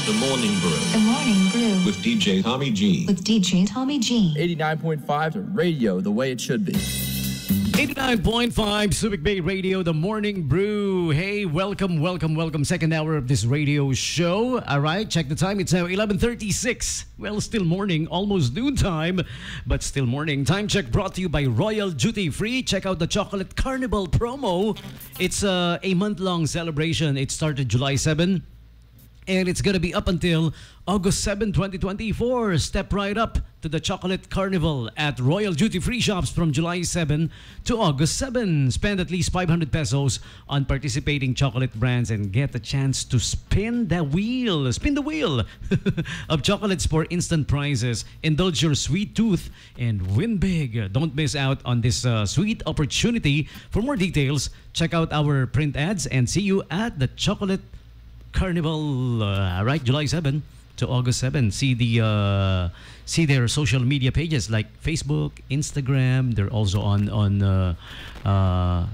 The Morning Brew. The Morning Brew. With DJ Tommy G. With DJ Tommy G. 89.5 radio, the way it should be. 89.5 Subic Bay Radio, The Morning Brew. Hey, welcome. Second hour of this radio show. All right, check the time. It's now 11:36. Well, still morning, almost noon time, but still morning. Time check brought to you by Royal Duty Free. Check out the Chocolate Carnival promo. It's a month-long celebration. It started July 7. And it's going to be up until August 7, 2024. Step right up to the Chocolate Carnival at Royal Duty Free shops from July 7 to August 7. Spend at least 500 pesos on participating chocolate brands and get a chance to spin the wheel of chocolates for instant prizes. Indulge your sweet tooth and win big. Don't miss out on this sweet opportunity. For more details, check out our print ads and see you at the Chocolate Carnival, right, July 7 to August 7. See their social media pages like Facebook, Instagram. They're also on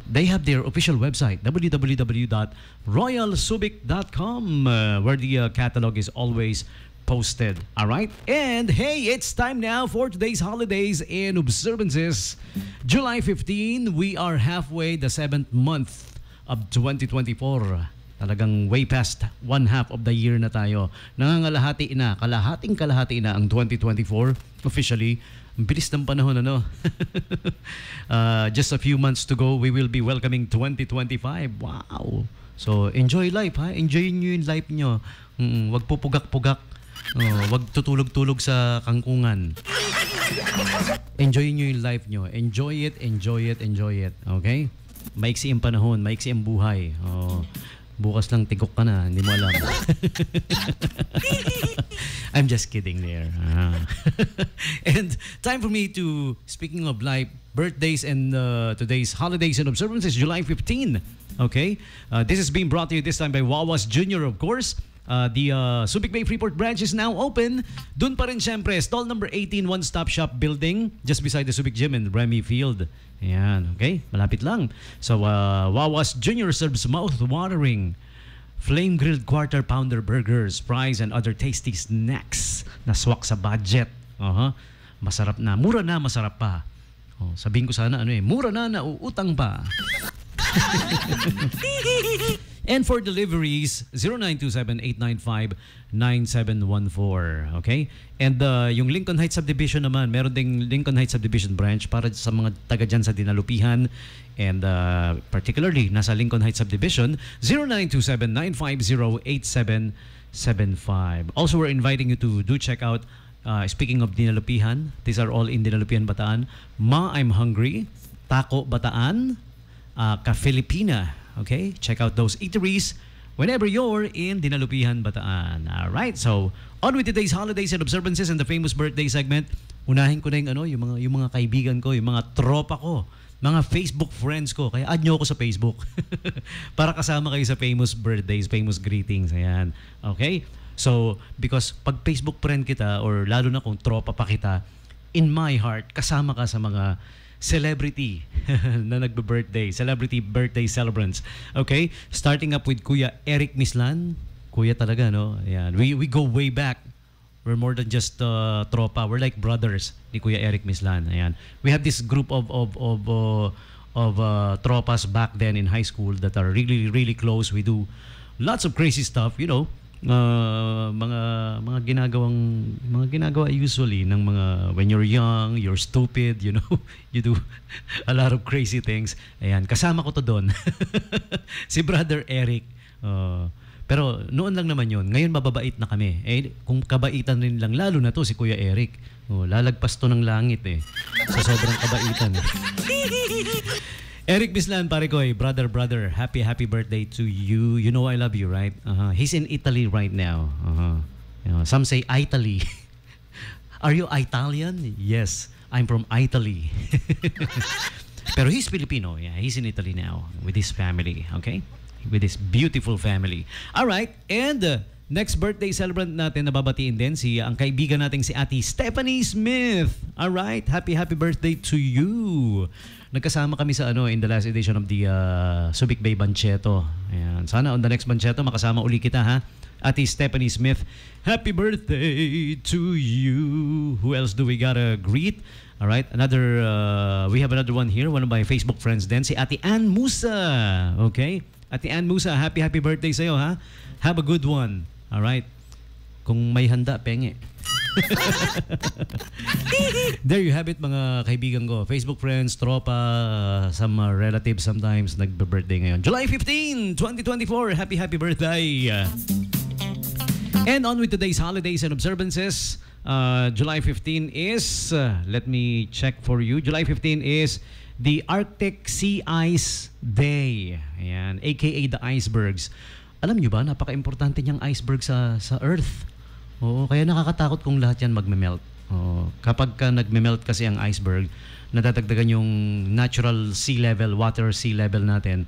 they have their official website, www.royalsubic.com, where the catalog is always posted. All right, and hey, it's time now for today's holidays and observances. July 15, we are halfway the 7th month of 2024. Talagang way past one half of the year na tayo. Kalahating na ang 2024 officially. Ang bilis ng panahon, ano? Just a few months to go, we will be welcoming 2025. Wow! So, enjoy life, ha? Enjoy nyo yung life nyo. Wag pupugak-pugak. Wag tutulog-tulog sa kangkungan. Enjoy nyo yung life nyo. Enjoy it. Okay? Maiksi ang panahon, maiksi ang buhay. Bukas lang tigok ka na, hindi mo alam. I'm just kidding there. And time for me to, speaking of life, birthdays and today's holidays and observances, July 15. Okay? This is being brought to you this time by Wawas Jr., of course. The Subic Bay Freeport branch is now open. Dun pa rin syempre, stall number 18, one-stop shop building, just beside the Subic Gym in Remy Field. Ayan, okay? Malapit lang. So, Wawas Jr. serves mouth-watering flame-grilled quarter-pounder burgers, fries, and other tasty snacks na swak sa budget. Masarap na. Mura na, masarap pa. Sabihin ko sana, mura na, nauutang pa. And for deliveries, 0927-895-9714. Okay? And yung Lincoln Heights Subdivision naman, meron ding Lincoln Heights Subdivision branch para sa mga taga dyan sa Dinalupihan. And particularly, nasa Lincoln Heights Subdivision, 0927-950-8775. Also, we're inviting you to do check out, speaking of Dinalupihan, these are all in Dinalupihan, Bataan. Ma, I'm Hungry, Taco Bataan, Ka-Filipina. Okay, check out those eateries whenever you're in Dinalupihan, Bataan. All right, so on with today's holidays and observances and the famous birthday segment. Unahin ko na yung mga kaibigan ko, yung mga tropa ko, mga Facebook friends ko. Kaya add nyo ako sa Facebook para kasama kayo sa famous birthdays, famous greetings. Ayan. Okay? So, because pag Facebook friend kita or lalo na kung tropa pa kita, in my heart, kasama ka sa mga celebrity na nagbe-birthday, celebrity birthday celebrants. Okay? Starting up with Kuya Eric Mislan. Kuya talaga, no? Ayan. We go way back. We're more than just tropa. We're like brothers ni Kuya Eric Mislan. Ayan. We have this group of tropas back then in high school that are really, really close. We do lots of crazy stuff, you know. Mga ginagawa usually ng mga when you're young, you're stupid, you know, you do a lot of crazy things. Ayan, kasama ko to doon. Si Brother Eric. Pero noon lang naman yun. Ngayon mababait na kami. Kung kabaitan rin lang, lalo na to si Kuya Eric. Lalagpas to ng langit sa sobrang kabaitan. Eric Mislan, pare ko, brother, happy birthday to you. You know I love you, right? He's in Italy right now. Some say Italy. Are you Italian? Yes, I'm from Italy. Pero he's Filipino. Yeah, he's in Italy now with his family, okay? With his beautiful family. All right, and Next birthday celebrant natin na babatiin din ang kaibigan nating si Ate Stephanie Smith. Alright, happy birthday to you. Nagkasama kami sa in the last edition of the Subic Bay Bancheto. Ayan. Sana on the next Bancheto makasama uli kita, ha? Ate Stephanie Smith, happy birthday to you. Who else do we gotta greet? Alright, we have another one here, one of my Facebook friends din, si Ate Ann Musa. Okay? Ate Ann Musa, happy birthday sa'yo, ha? Have a good one. Alright? Kung may handa, penge. There you have it, mga kaibigan ko. Facebook friends, tropa, some relatives sometimes nagbe-birthday ngayon. July 15, 2024. Happy birthday. And on with today's holidays and observances. July 15 is, let me check for you. July 15 is the Arctic Sea Ice Day. Ayan, aka the icebergs. Alam nyo ba, napaka-importante niyang iceberg sa Earth. Oo, kaya nakakatakot kung lahat yan magme-melt. Oo, kapag nagme-melt kasi ang iceberg, nadadagdagan yung natural sea level, water sea level natin.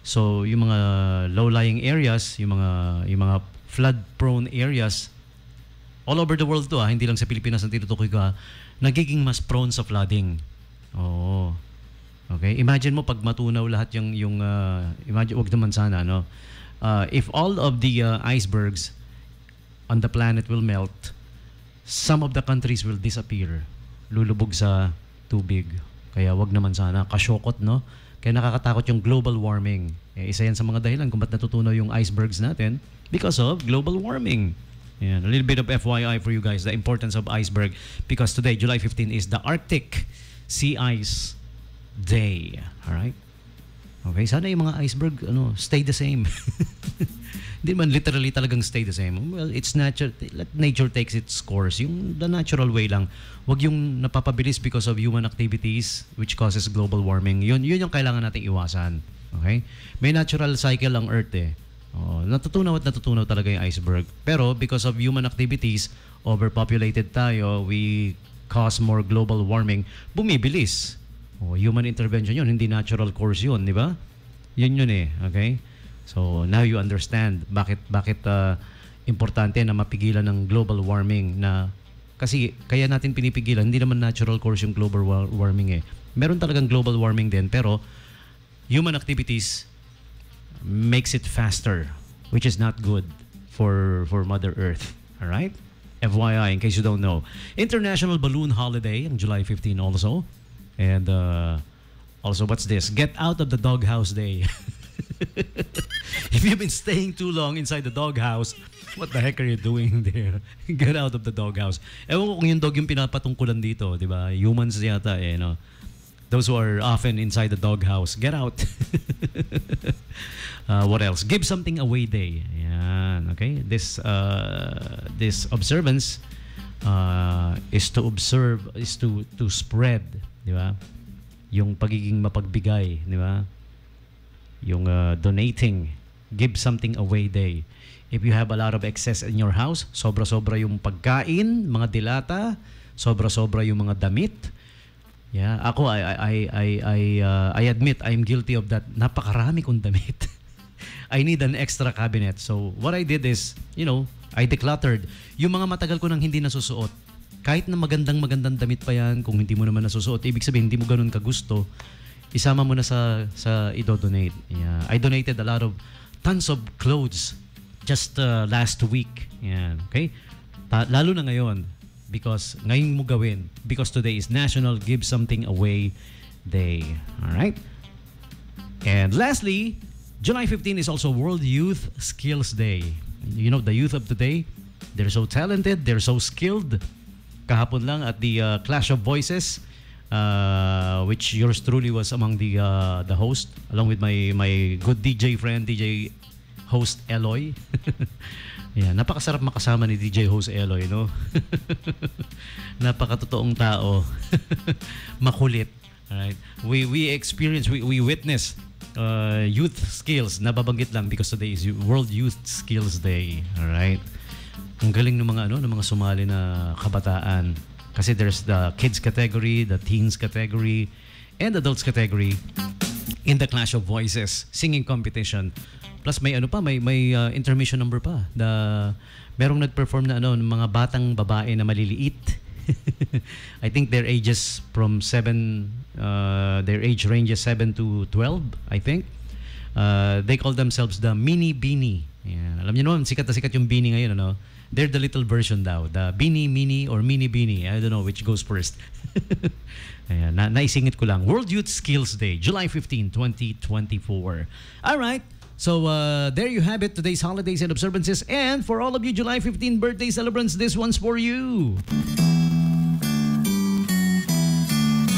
So, yung mga low-lying areas, yung mga flood-prone areas, all over the world to, hindi lang sa Pilipinas ang tinutukoy ko, nagiging mas prone sa flooding. Oo. Okay, imagine mo pag matunaw lahat imagine, wag naman sana, no? If all of the icebergs on the planet will melt, some of the countries will disappear. Lulubog sa tubig. Kaya wag naman sana. Kasyokot, no? Kaya nakakatakot yung global warming. Isa yan sa mga dahilan kung ba't natutunaw yung icebergs natin because of global warming. Yeah, a little bit of FYI for you guys, the importance of iceberg, because today, July 15, is the Arctic Sea Ice Day. Alright? Okay, sana yung mga iceberg stay the same. Hindi man literally talagang stay the same. Well, it's nature. Let nature takes its course. Yung the natural way lang. Wag yung napapabilis because of human activities which causes global warming. Yun yung kailangan nating iwasan. Okay? May natural cycle ang Earth eh. Natutunaw talaga yung iceberg. Pero because of human activities, overpopulated tayo, we cause more global warming, bumibilis. Human intervention yun, hindi natural course yun, di ba? Yun eh, okay? So now you understand bakit importante na mapigilan ng global warming na kasi kaya natin pinipigilan, hindi naman natural course yung global warming eh. Meron talagang global warming din pero human activities makes it faster, which is not good for Mother Earth. All right? FYI, in case you don't know. International Balloon Holiday on July 15 also. And also, what's this? Get out of the doghouse day. If you've been staying too long inside the doghouse, what the heck are you doing there? Get out of the doghouse. Ewan ko kung yung dog yung pinapatungkulan dito, di ba? Humans yata eh, no? Those who are often inside the doghouse, get out. What else? Give something away day. Ayan, okay? This observance is to observe, is to spread, di ba? Yung pagiging mapagbigay, di ba? Yung donating, give something away day. If you have a lot of excess in your house, sobra-sobra yung pagkain, mga dilata, sobra-sobra yung mga damit. Yeah, ako I admit I'm guilty of that. Napakarami kong damit. I need an extra cabinet. So what I did is, I decluttered yung mga matagal ko nang hindi nasusuot. Kahit na magandang damit pa yan, kung hindi mo naman nasusuot, ibig sabihin hindi mo ganun kagusto, isama mo na sa i-donate. Yeah, I donated a lot of tons of clothes just last week. Yeah, okay? Lalo na ngayon because ngayon mo gawin because today is National Give Something Away Day. All right? And lastly, July 15 is also World Youth Skills Day. You know, the youth of today, they're so talented, they're so skilled. Kahapon lang at the Clash of Voices, which yours truly was among the host, along with my good DJ friend, DJ host Eloy. Yeah, napakasarap makasama ni DJ host Eloy, no? Napakatotoong tao. Makulit. Alright. We witness youth skills. Nababanggit lang because today is World Youth Skills Day. Alright. Ang galing ng mga sumali na kabataan. Kasi there's the kids category, the teens category, and adults category in the Clash of Voices singing competition. Plus may ano pa, may intermission number pa. Merong nag-perform na ng mga batang babae na maliliit. I think their ages from 7 their age ranges 7 to 12, I think. They call themselves the Mini Beanie. Ayan. Alam niyo naman, sikat na sikat yung Beanie ngayon, ano? They're the little version daw. The Beanie Mini or Mini Beanie. I don't know which goes first. Ayan, naisingit ko lang. World Youth Skills Day, July 15, 2024. All right. So there you have it, today's holidays and observances. And for all of you July 15 birthday celebrants, this one's for you.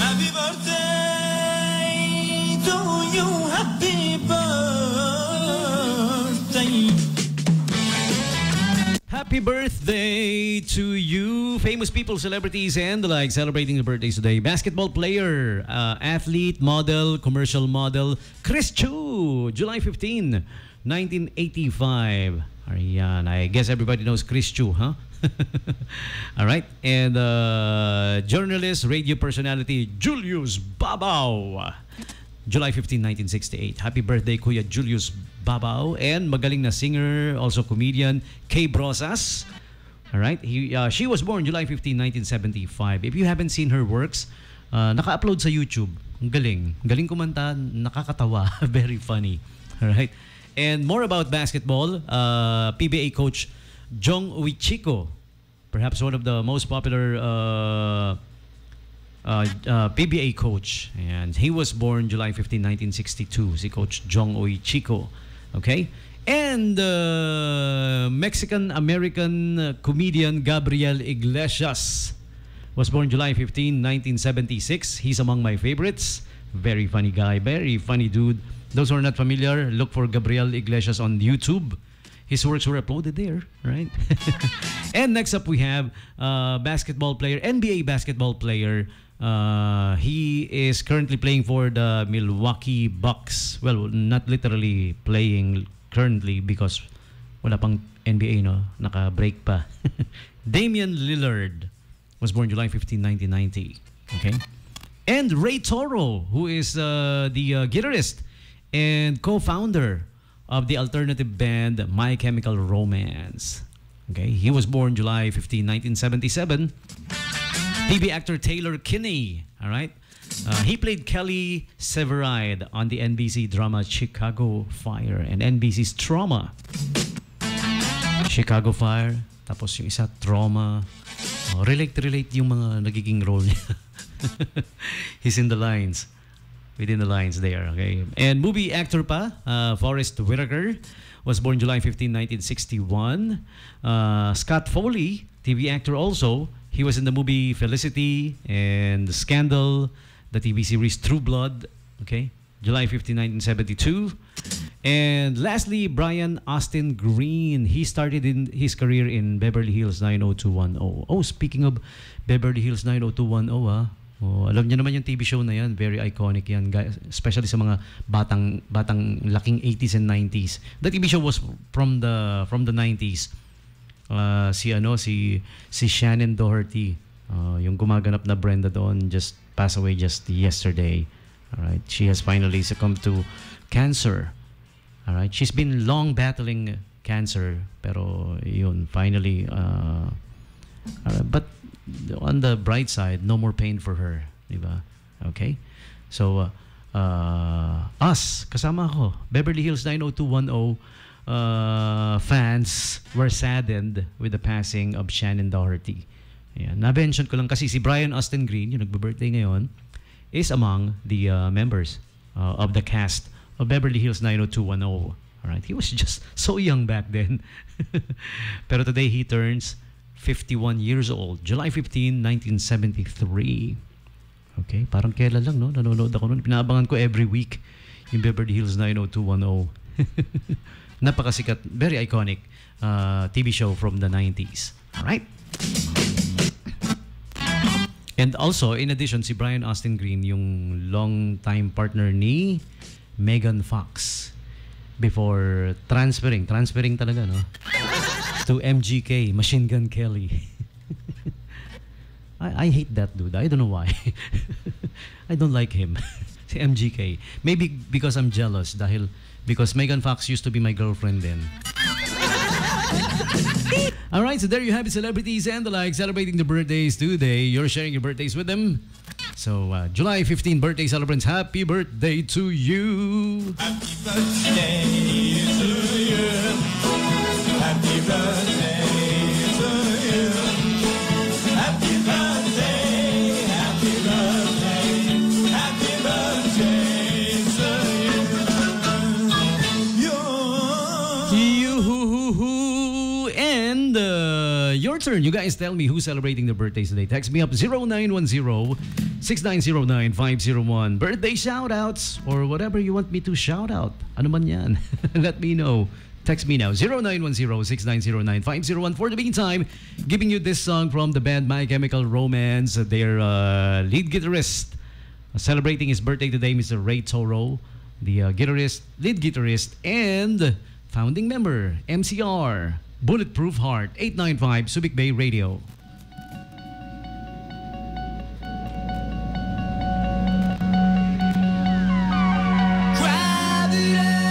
Happy birthday to you, happy birthday. Happy birthday to you, famous people, celebrities, and the like celebrating their birthdays today. Basketball player, athlete, model, commercial model, Chris Chu, July 15, 1985. Ayan, I guess everybody knows Chris Chu, huh? All right. And journalist, radio personality, Julius Babaw. July 15, 1968. Happy birthday, Kuya Julius Babaw. And magaling na singer, also comedian, Kay Brosas. All right. She was born July 15, 1975. If you haven't seen her works, naka-upload sa YouTube. Ang galing. Galing kumanta, nakakatawa. Very funny. All right. And more about basketball, PBA coach Jong Uichiko, perhaps one of the most popular PBA coach, and he was born July 15, 1962. Si Coach Jong Uichiko, okay? And Mexican-American comedian Gabriel Iglesias was born July 15, 1976. He's among my favorites. Very funny guy, very funny dude. Those who are not familiar, look for Gabriel Iglesias on YouTube. His works were uploaded there, right? And next up we have basketball player, NBA basketball player. He is currently playing for the Milwaukee Bucks. Well, not literally playing currently because wala pang NBA, no? Naka-break pa. Damian Lillard was born July 15, 1990. Okay? And Ray Toro, who is the guitarist and co-founder of the alternative band My Chemical Romance. Okay, he was born July 15, 1977. TV actor Taylor Kinney, all right? He played Kelly Severide on the NBC drama Chicago Fire and NBC's Trauma. Chicago Fire, tapos yung isa Trauma. Relate yung mga nagiging role niya. He's in the lines. Within the lines there, okay? And movie actor pa, Forrest Whitaker, was born July 15, 1961. Scott Foley, TV actor also. He was in the movie Felicity and Scandal, the TV series True Blood, okay? July 15, 1972. And lastly, Brian Austin Green. He started in his career in Beverly Hills 90210. Oh, speaking of Beverly Hills 90210, oh, alam niyo naman yung TV show na yan, very iconic yan, guys, especially sa mga batang laking 80s and 90s. The TV show was from the 90s. Si Shannon Doherty, yung gumaganap na Brenda doon, just passed away just yesterday. All right, she has finally succumbed to cancer. All right, she's been long battling cancer, pero yun, finally but on the bright side, no more pain for her, diba? Okay? So, us, kasama ako, Beverly Hills 90210 fans were saddened with the passing of Shannon Doherty. Ayan. Na-mention ko lang kasi si Brian Austin Green, yung nagbe-birthday ngayon, is among the members of the cast of Beverly Hills 90210. Alright? He was just so young back then. Pero today he turns 51 years old. July 15, 1973. Okay, parang kailan lang, no? Nanonood ako noon. Pinaabangan ko every week yung Beverly Hills 90210. Napakasikat, very iconic TV show from the 90s. Alright? And also, in addition, si Brian Austin Green, yung long-time partner ni Megan Fox before transferring talaga, no? To MGK, Machine Gun Kelly. I hate that dude. I don't know why. I don't like him. Si MGK. Maybe because I'm jealous dahil because Megan Fox used to be my girlfriend then. All right, so there you have it, celebrities and the like celebrating the birthdays today. You're sharing your birthdays with them. So, July 15 birthday celebrants, happy birthday to you. Happy birthday to you. Happy birthday to you. Happy birthday, happy birthday, happy birthday to you. And your turn. You guys tell me who's celebrating their birthdays today. Text me up 0910-6909-501. Birthday shoutouts or whatever you want me to shout out. Ano man yan? Let me know. Text me now 0910-6909-501. For the meantime, giving you this song from the band My Chemical Romance. Their lead guitarist celebrating his birthday today, Mr. Ray Toro. The lead guitarist and founding member, MCR, Bulletproof Heart, 895 Subic Bay Radio.